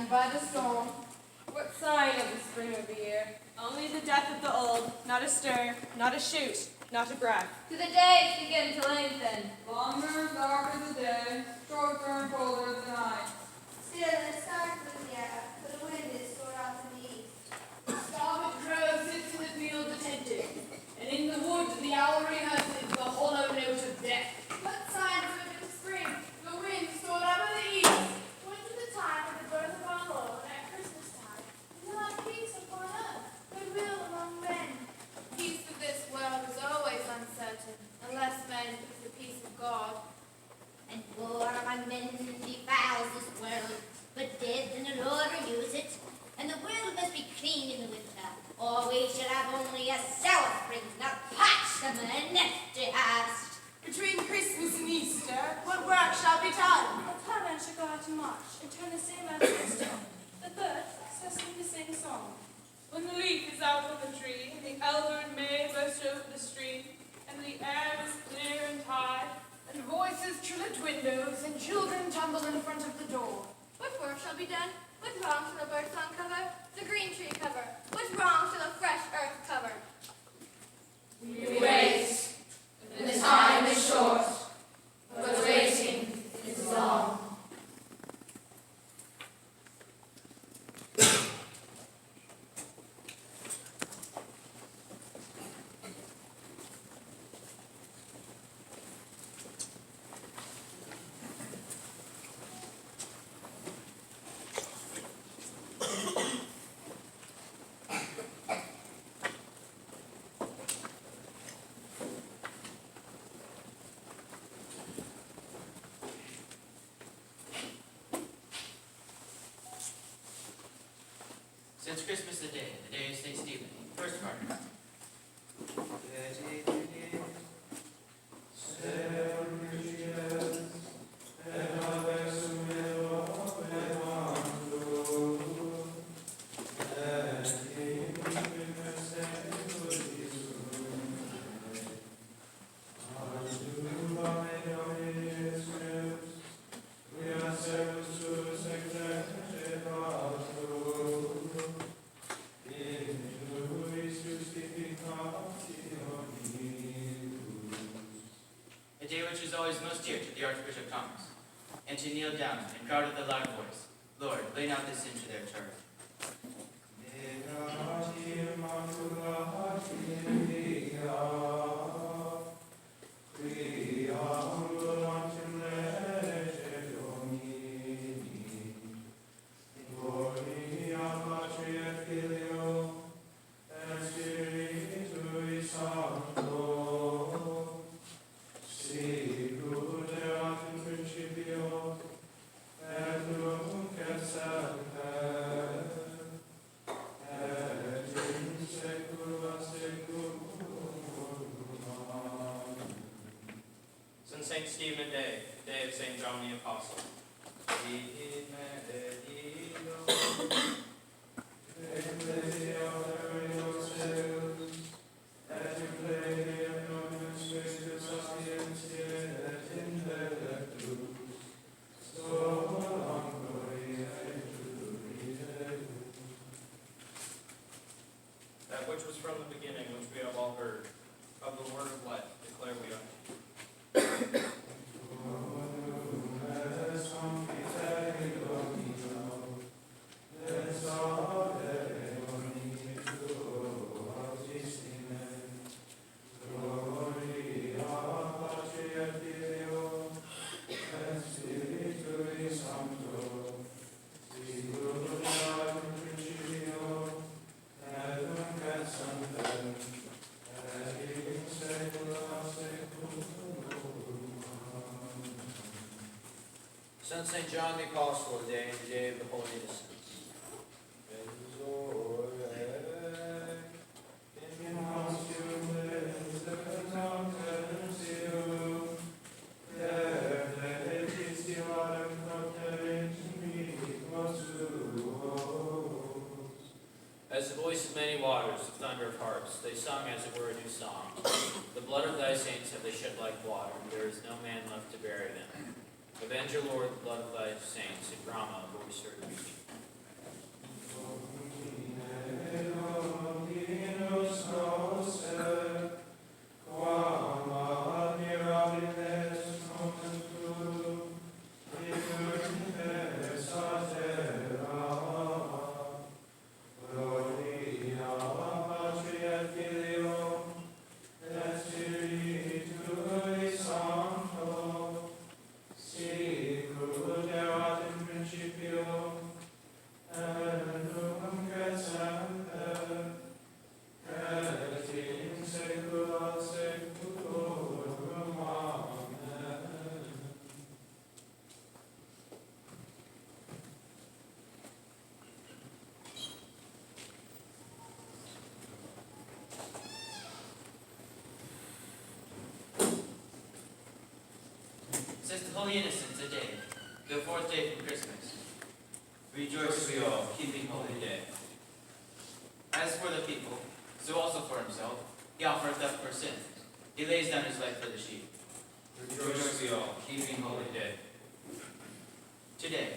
and by the storm. What sign of the spring of the year? Only the death of the old, not a stir, not a shoot, not a breath. Do the days begin to lengthen? Longer, darker the day, shorter and colder the night. Still and stark was the air, for the wind is sore out in the east. The starved crow sits in the field attentive, and in the wood the owl rehearses the hollow note of death. What signs of it spring? The wind soared up in the east. When is the time of the birth of our Lord at Christmas time? We will have peace upon earth, goodwill among men. Peace of this world is always uncertain, unless men keep the peace of God. And war among men defiles this world, but death and the Lord renews it. And the world must be clean in the winter, or we shall have only a sour spring, not parched summer and empty harvest. Between Christmas and Easter, what work shall be done? The caravan shall go out to march, and turn the same out against him. The birds shall sing the same song. When the leaf is out on the tree, and the elder and May burst over the stream, and the air is clear and high, And voices trill at windows, and children tumble in front of the door. What work shall be done? What wrong shall the bird song cover? The green tree cover. What wrong shall the fresh earth cover? We wait, and the time is short, but the waiting is long. Since Christmas the day of St. Stephen, first part. A day which is always most dear to the Archbishop Thomas, and to kneel down and cry with a loud voice, Lord, lay not this sin to their charge. Since St. Stephen Day, the day of St. John the Apostle. That which was from the beginning, which we have all heard, of the word of life, declare we unto you. Since St. John the Apostle, the day of the Holy Innocents. As the voice of many waters, the thunder of harps, they sung as it were a new song. The blood of thy saints have they shed like water, there is no man left to bury them. Avenge, O Lord, the blood of thy saints, in Rama, where we serve thee. says the Holy Innocents a day, the fourth day from Christmas. Rejoice we all, keeping holy day. As for the people, so also for himself, he offereth up for sins. He lays down his life for the sheep. Rejoice we all, keeping holy day. Today,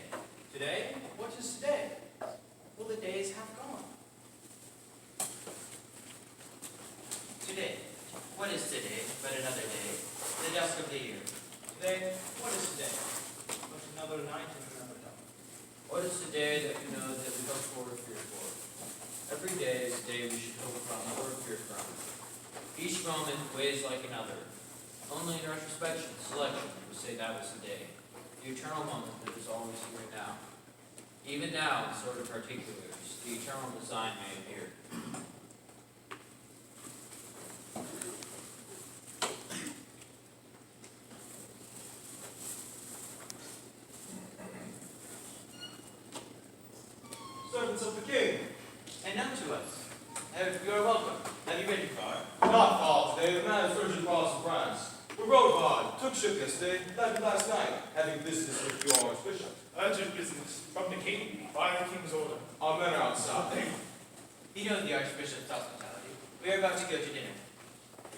Today? What is today? Well, the days have gone. today, what is today but another day, the dusk of the year? Today? What is today? But another night and another dawn. What is today that we know that we look forward to fear for? Every day is a day we should hope from or fear from. Each moment weighs like another. Only in retrospection, selection, we say that was the day. The eternal moment that is always here and now. Even now, in sort of particulars, the eternal design may appear. Servants of the king. And none to us. You are welcome. Have you been far? Not far today, the man is urgent parts of France. We rode hard, took ship yesterday, landed last night, having business with your Archbishop. Urgent business from the king, by the king's order. Our men are outside. You know the Archbishop's hospitality. We are about to go to dinner.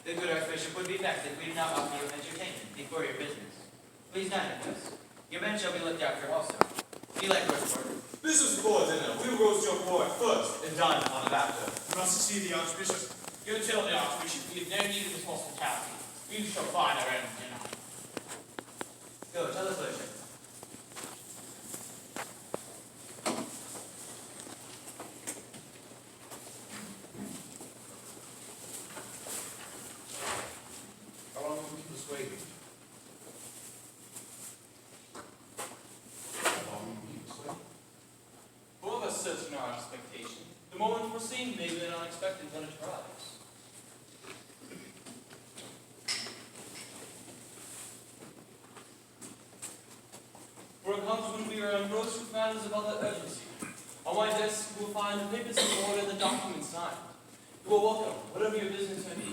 The good Archbishop would be vexed if we did not offer you entertainment before your business. Please dine with us. Your men shall be looked after also. Do you like roast pork? This is before dinner. We will roast your pork first and dine upon it after. You must see the Archbishop. Go tell the Archbishop we have no need of his hospitality. We shall find our own dinner. Go, tell the clergyman. How long will you keep us waiting? How long will you keep us waiting? Both of us certain our expectation. The moment foreseen may be unexpected when it arrives. For it comes when we are engrossed with matters of other urgency. On my desk you will find the papers in order and the documents signed. You are welcome, whatever your business may be.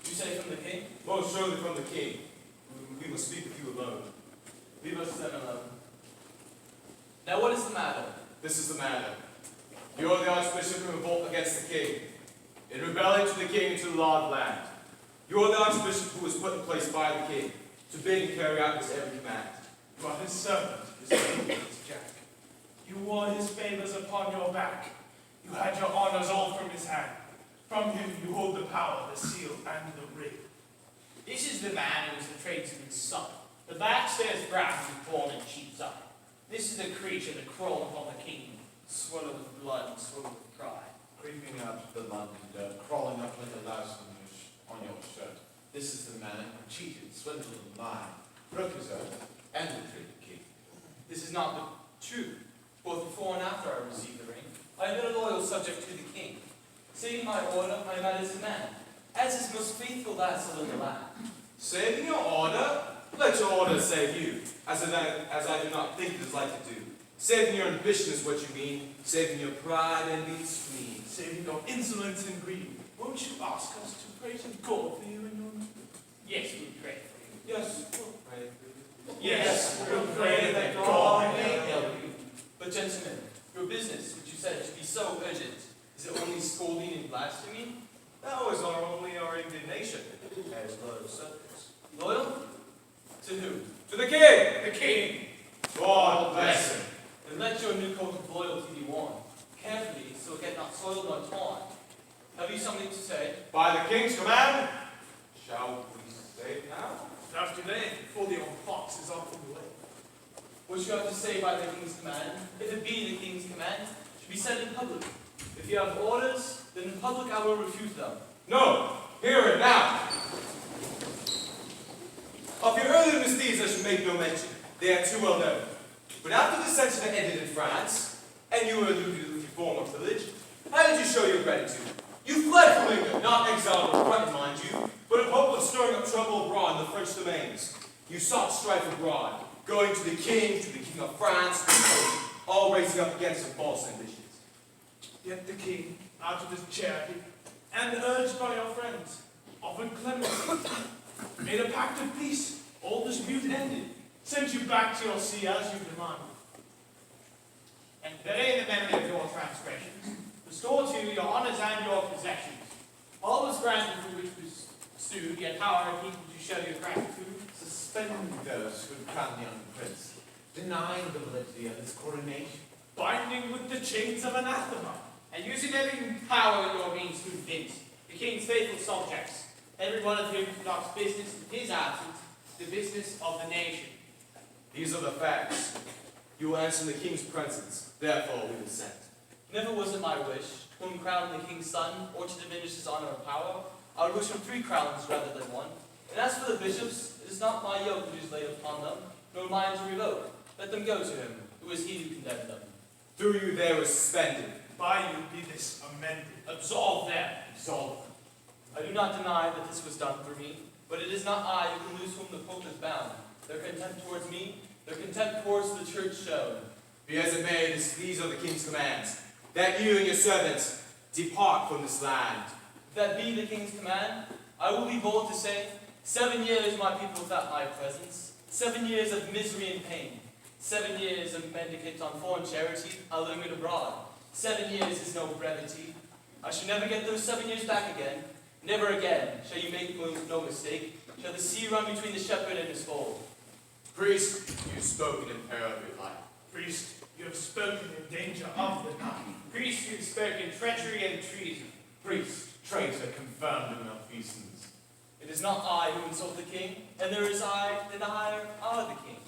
You say from the king? Most surely from the king. We must speak with you alone. Leave us then alone. Now what is the matter? This is the matter. You are the Archbishop who revolt against the king. In rebellion to the king and to the law of the land. You are the Archbishop who was put in place by the king to bid and carry out his every command. You are his servant, his obedience, Jack. You wore his favors upon your back. You had your honors all from his hand. From him you hold the power, the seal, and the ring. This is the man who is the tradesman's son. The backstairs brat who was born in sheep's eye. This is the creature that crawled upon the king, swollen with blood and swollen with pride. Creeping out of the mud and dirt, crawling up like a louse on your shirt. This is the man who cheated, swindled, and lied, broke his oath, and betrayed the king. This is not the truth. Both before and after I received the ring, I have been a loyal subject to the king. Saving my order, I am as a man, as his most faithful vassal in the land. Saving your order? Let your order save you, as I do not think it is like to do. Saving your ambition is what you mean. Saving your pride, envy, and spleen. Saving your insolence and greed. Won't you ask us to pray to God for you and your men? Yes, we pray for you. Yes, we'll pray for you. Yes, we'll pray that God may help you. But gentlemen, your business, which you said to be so urgent, is it only scolding and blasphemy? That was only our indignation, as loyal subjects. Loyal? To who? To the king! The king! God bless him. Then let your new coat of loyalty be worn, carefully, so it get not soiled nor torn. Have you something to say? By the king's command, shall we say it now? Not today, before the old fox is off the way. What you have to say by the king's command, if it be the king's command, should be said in public. If you have orders, then in public I will refute them. No, hear it now. Of your earlier misdeeds I should make no mention. They are too well known. But after the censorship ended in France, and you were eluded with your form of pillage, how did you show your gratitude? You fled from England, not exiled or threatened, mind you, but in hope of stirring up trouble abroad in the French domains. You sought strife abroad, going to the king of France, all raising up against some false ambitions. Yet the king, out of his charity, and urged by your friends, offered clemency, made a pact of peace, all dispute ended, sent you back to your see as you demanded. And today, in the memory of your transgressions, restore to you your honors and your possessions. All was granted for which was sued, yet how are people to show your gratitude? Suspending those who crown the young prince, denying the validity of his coronation. Binding with the chains of anathema, and using every power in your means to convince the king's faithful subjects, every one of whom conducts business in his absence, the business of the nation. These are the facts. You will answer in the king's presence, therefore we consent. Never was it my wish to uncrown the king's son, or to diminish his honor and power. I would wish for 3 crowns rather than 1. And as for the bishops, it is not my yoke which is laid upon them, nor mine to revoke. Let them go to him, who is he who condemned them. Through you they were suspended. By you be this amended. Absolve them. Absolve them. I do not deny that this was done for me, but it is not I who can lose whom the Pope has bound. Their contempt towards me, their contempt towards the church shown. Be as it may, these are the king's commands, that you and your servants depart from this land. If that be the king's command, I will be bold to say, 7 years my people without my presence, 7 years of misery and pain, 7 years of mendicant on foreign charity, illumined abroad. 7 years is no brevity. I shall never get those 7 years back again. Never again shall you make no mistake. Shall the sea run between the shepherd and his fold. Priest, you have spoken in peril of your life. Priest, you have spoken in danger of the night. Priest, you have spoken treachery and treason. Priest, traitor, confirmed in malfeasance. It is not I who insult the king, and there is I, and I are the king.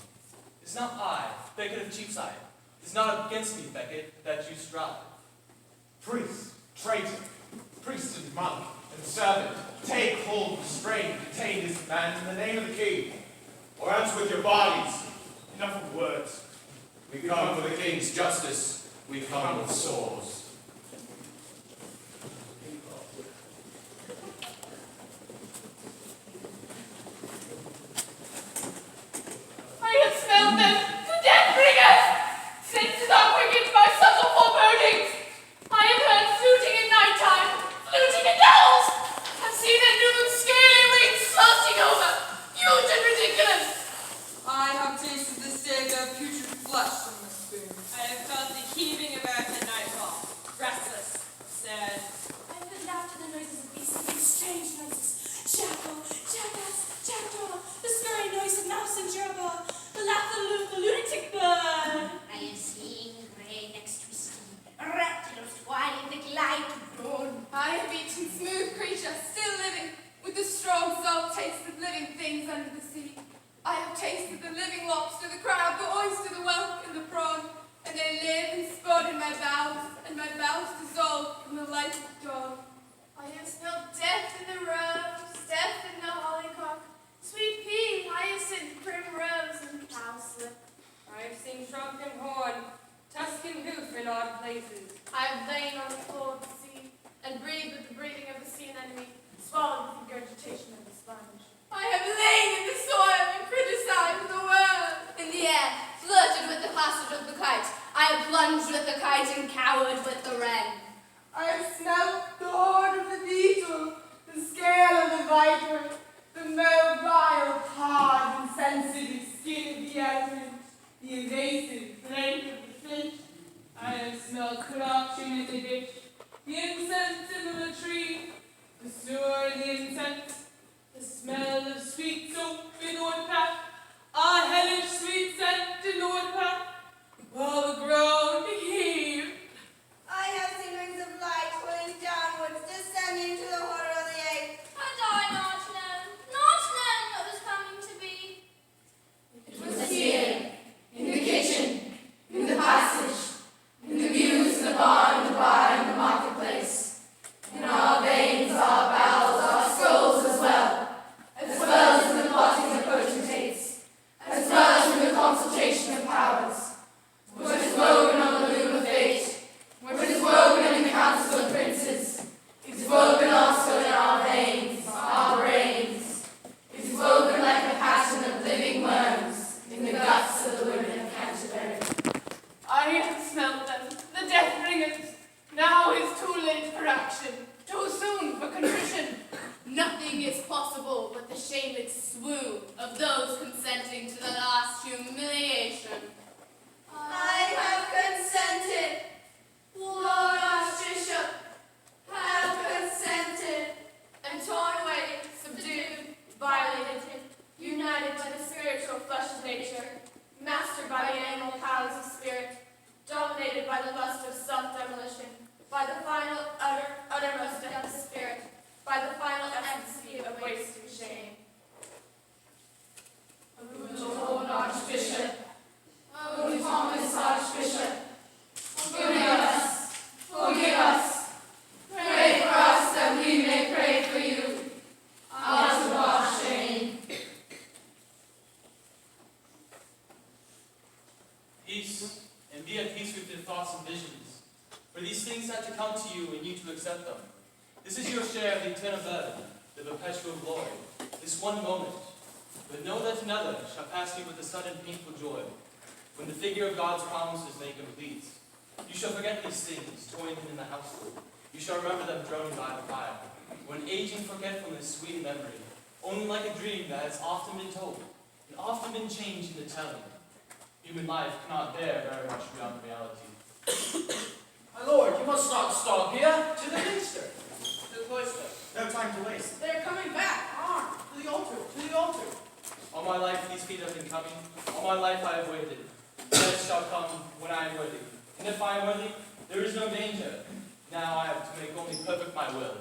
It is not I, Becket of Cheapside. It is not against me, Becket, that you strive. Priest, traitor, priest and monk and servant, take hold, restrain, detain this man in the name of the king, or answer with your bodies. Enough of words. We come for the king's justice. We come with swords. I have smelled them, the death bringers! Senses are quickened by subtle forebodings. I have heard fluting at night time, fluting at owls. I've seen their new scaly wings slanting over, huge and ridiculous. I have tasted the stake of putrid flesh from the spoon. I have felt the heaving of earth at nightfall. Restless, sad. I have heard after the noises of beasts and strange noises. Jackal, jackass, jackdaw, the scurrying noise of mouse and gerbil, the laugh of the lunatic bird. I have seen grey necks twisting, reptiles twining the glide to groan. I have eaten smooth creatures still living, with the strong salt taste of living things under the sea. I have tasted the living lobster, the crab, the oyster, the whelk, and the prawn, and they live and spot in my bowels, and my bowels dissolve from the life of dawn. I have smelled death in the rose, death in the hollyhock, sweet pea, hyacinth, primrose, and cowslip. I have seen trunk and horn, tusk and hoof in odd places. I have lain on the floor of the sea, and breathed with the breathing of the sea anemone, swallowed with the regurgitation of the sponge. I have lain in the soil and criticized the world. In the air, flirted with the passage of the kite. I have plunged with the kite and cowered with the wren. I have smelt the hoard of the beetle, the scale of the viper, the mobile, hard and sensitive skin of the elephant, the invasive flank of the fish. I have smelled corruption in the ditch, the incense in the tree, the snore in the incense, the smell of sweet soap in the woodpath, a hellish sweet scent in the woodpath, all the ground heaved. I have seen rings of light falling downwards, descending to the horror of the age. Had I not known what was coming to be? It was here, in the kitchen, in the passage, in the mews, in the barn, the bar, and the marketplace. In our veins, our bowels, our skulls as well as in the plotting of potentates, as well as in the consultation of powers. What is woven on the loom of fate, what is woven in the council of princes, is woven also in our veins, our brains. It is woven like a pattern of living worms in the guts of the women of Canterbury. I have smelt them, the death bringers. Now is too late for action, too soon for contrition. Nothing is possible but the shameless swoon of those consenting to the last For these things had to come to you, and you to accept them. This is your share of the eternal burden, the perpetual glory, this one moment. But know that another shall pass you with a sudden painful joy, when the figure of God's promise is made complete. You shall forget these things, toiling in the household. You shall remember them droning by the fire. When aging forgetfulness, sweet memory, only like a dream that has often been told, and often been changed in the telling. Human life cannot bear very much beyond reality. My lord, you must not stop here. To the minster. To the cloister. No time to waste. They're coming back, armed. To the altar, to the altar. All my life these feet have been coming. All my life I have waited. Death shall come when I am worthy. And if I am worthy, there is no danger. Now I have to make only perfect my will.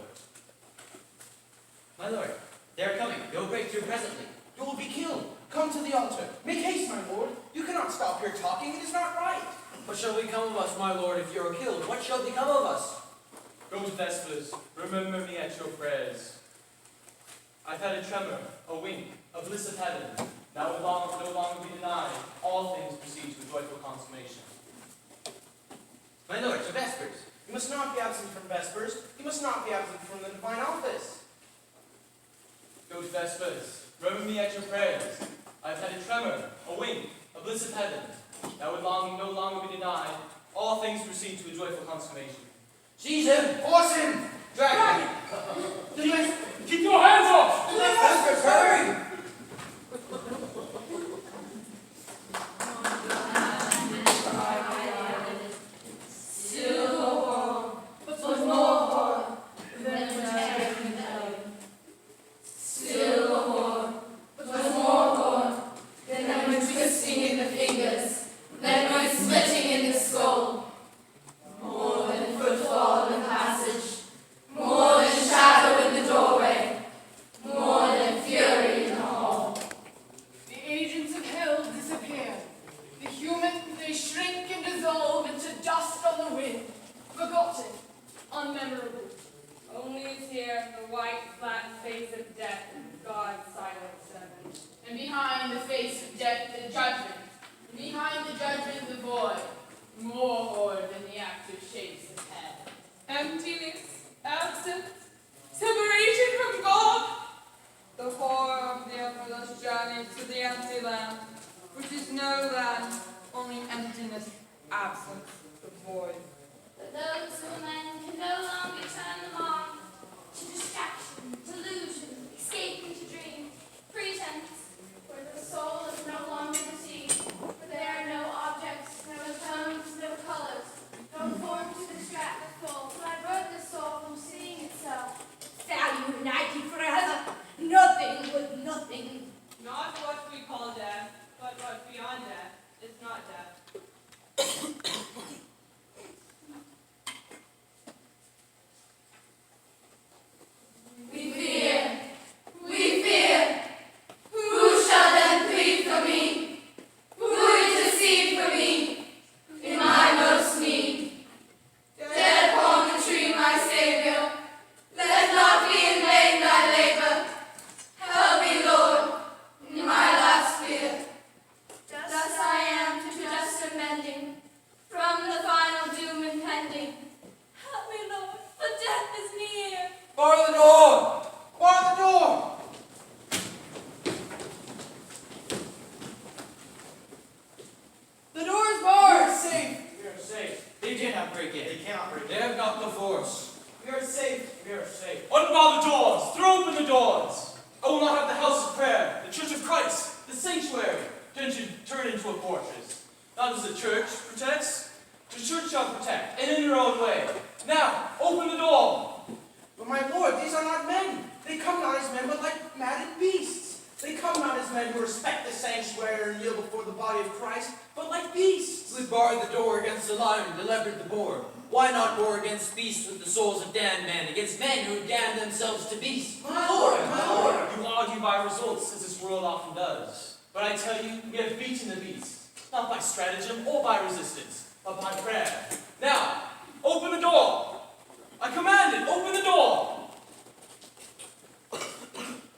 My lord, they are coming. They will break through presently. You will be killed. Come to the altar. Make haste, my lord. You cannot stop here talking. It is not right. What shall become of us, my lord, if you are killed? What shall become of us? Go to Vespers. Remember me at your prayers. I've had a tremor, a wink, a bliss of heaven. Now will no longer be denied. All things proceed to a joyful consummation. My lord, to Vespers. You must not be absent from Vespers. You must not be absent from the divine office. Go to Vespers. Remember me at your prayers. I've had a tremor, a wink, a bliss of heaven. That would no longer be denied. All things proceed to a joyful consummation. Seize him! Force him! Drag him! Keep your hands off! Vespers, hurry!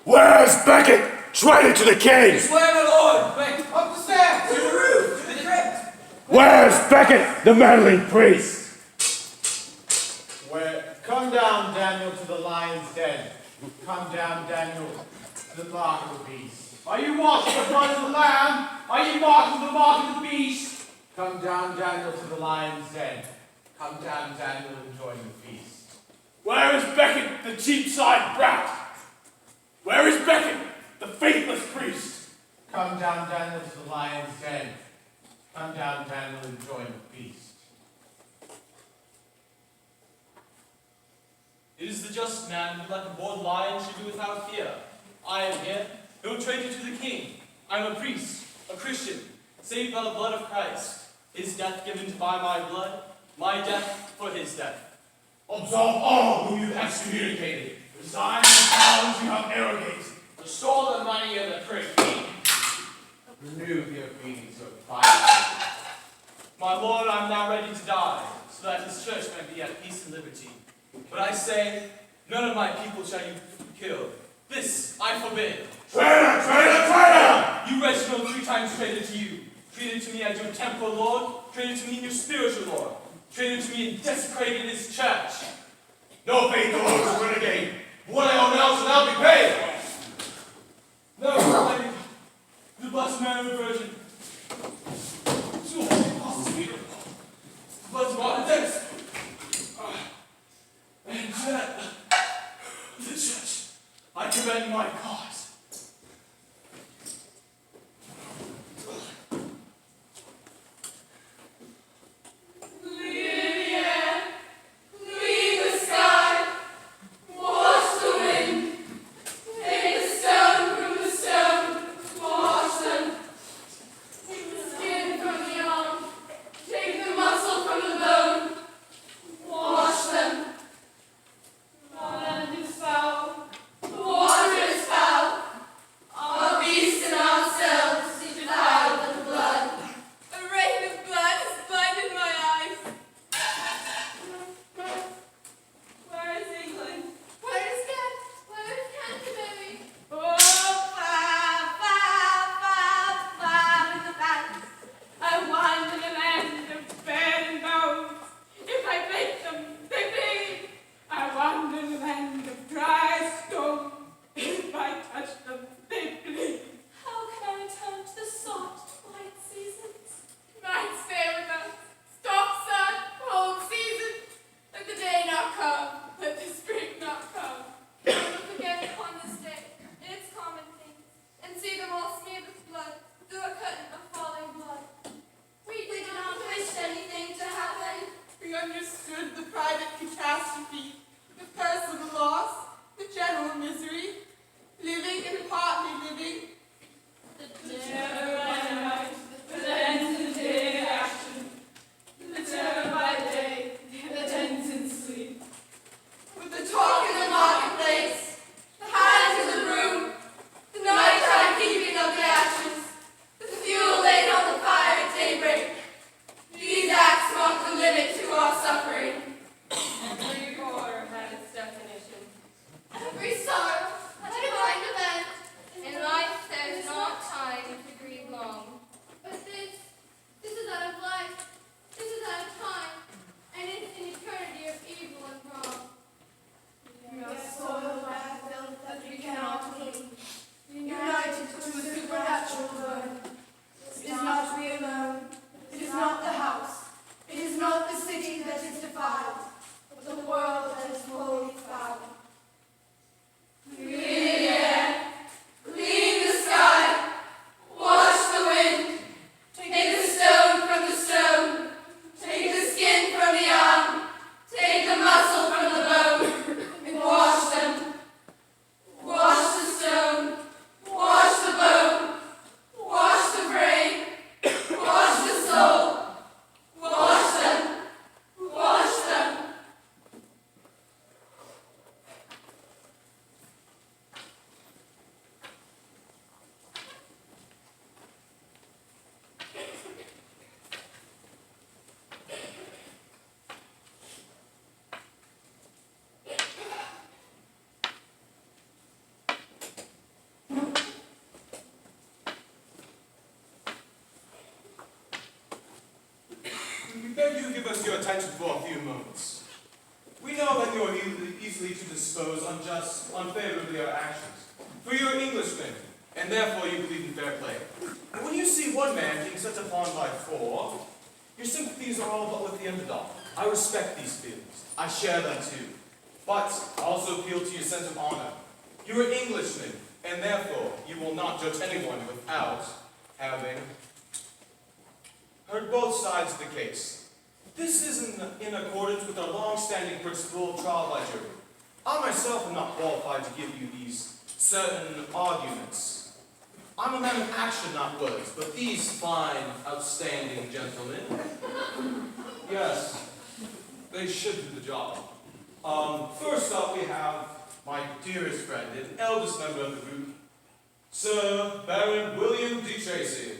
Where's Becket? Traitor to the king! Swear, my lord! Quick, up the stairs! To the roof! To the crypt! Where's Becket, the meddling priest? Come down, Daniel, to the lion's den. Come down, Daniel, to the mark of the beast. Are you washing the blood of the lamb? Are you marking the mark of the beast? Come down, Daniel, to the lion's den. Come down, Daniel, and join the feast. Where is Becket, the cheapside brat? Where is Becket, the faithless priest? Come down, Daniel, to the lion's den. Come down, Daniel, and join the feast. It is the just man who, like a bold lion, should be without fear. I am here, no traitor to the king. I am a priest, a Christian, saved by the blood of Christ. His death given to buy my blood, my death for his death. Absolve all whom you have excommunicated. Resign the powers you have arrogated. Restore the money of the king. Remove your feelings of fire. My Lord, I am now ready to die, so that his church may be at peace and liberty. But I say, none of my people shall you kill. This I forbid. Traitor! Traitor! Traitor! You, Reginald, 3 times traitor to you. Traitor to me as your temporal lord, traitor to me in your spiritual lord, traitor to me in desecrating his church. No faith alone, renegade. What I owe now shall now be paid. No, the blessed man of the Virgin. So impossible. Blessed God, this. And yet, the church, I commend my cause. We beg you give us your attention for a few moments. We know that you are easily to dispose unfavorably our actions. For you are Englishmen, and therefore you believe in fair play. But when you see one man being set upon by four, your sympathies are all but with the underdog. I respect these feelings. I share them too. But I also appeal to your sense of honor. You are Englishmen, and therefore you will not judge anyone without having heard both sides of the case. This is in accordance with our long-standing principle of trial by jury. I myself am not qualified to give you these certain arguments. I'm a man of action, not words, but these fine, outstanding gentlemen, yes, they should do the job. First up, we have my dearest friend and eldest member of the group, Sir Baron William de Tracy.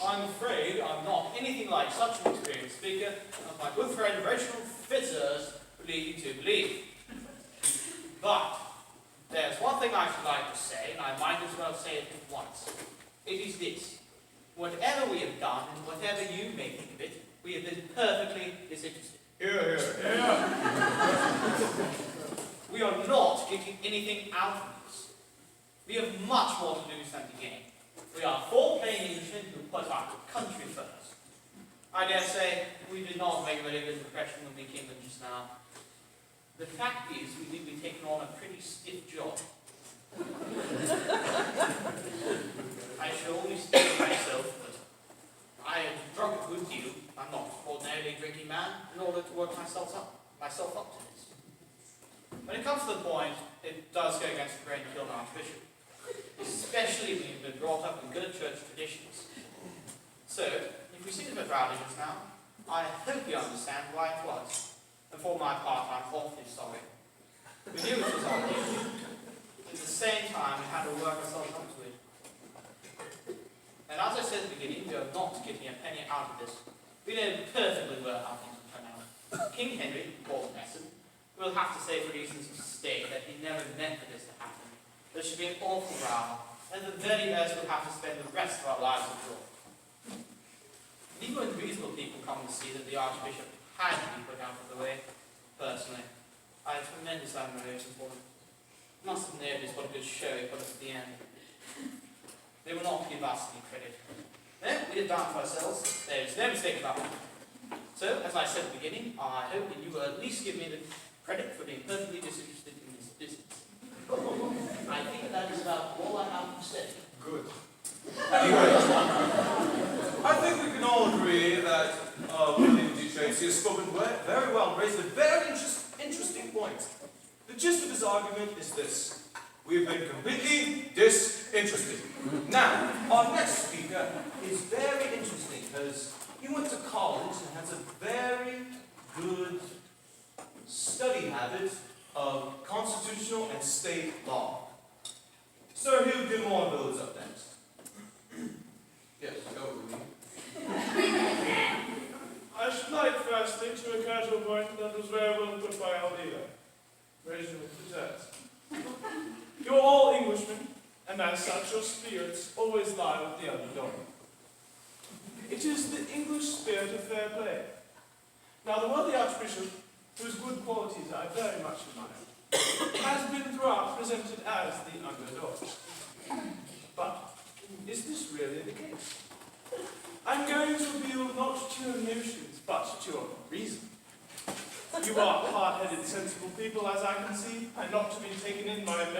I'm afraid I'm not anything like such an experienced speaker as my good friend Reginald Fitzurse would lead you to believe. But there's one thing I should like to say, and I might as well say it at once. It is this. Whatever we have done, and whatever you may think of it, we have been perfectly disinterested. Here. We are not getting anything out of this. We have much more to lose than to gain. We are four plain Englishmen who put our country first. I dare say we did not make a very good impression when we came in just now. The fact is, we think we've taken on a pretty stiff job. I should only speak for myself, but I have drunk a good deal. I'm not ordinarily a drinking man, in order to work myself up to this. When it comes to the point, it does go against the grain to kill an archbishop, especially when you've been brought up in good church traditions. So, if we seem a bit rowdy just now, I hope you understand why it was. And for my part, I'm awfully sorry. We knew it was our duty. At the same time, we had to work ourselves up to it. And as I said at the beginning, we are not getting a penny out of this. We know perfectly well how things will turn out. King Henry, Paul Messon, will have to say for reasons of state that he never meant for this to happen. There should be an awful row, and at the very best we'll have to spend the rest of our lives abroad. Even when reasonable people come to see that the Archbishop had to be put out of the way, personally, I have tremendous admiration for him. Must have noticed what a good show he put up at the end. They will not give us any credit. No, we have done it for ourselves. There is no mistake about that. So, as I said at the beginning, I hope that you will at least give me the credit for being perfectly disinterested in this business. I think that is about all I have to say. Good. Anyway, I think we can all agree that William de Tracy has spoken very well and raised a very interesting point. The gist of his argument is this. We have been completely disinterested. Now, our next speaker is very interesting because he went to college and has a very good study habit of constitutional and state law. Sir Hugh Gilmore is up next. Yes, go with me. I should like firstly to occur to a point that was very well put by our leader, Reginald Fitzurse. You're all Englishmen, and as such your spirits always lie with the underdog. It is the English spirit of fair play. Now the worthy Archbishop, whose good qualities I very much admire, has been throughout presented as the underdog. But is this really the case? I'm going to appeal not to your emotions, but to your reason. You are hard-headed, sensible people, as I can see, and not to be taken in by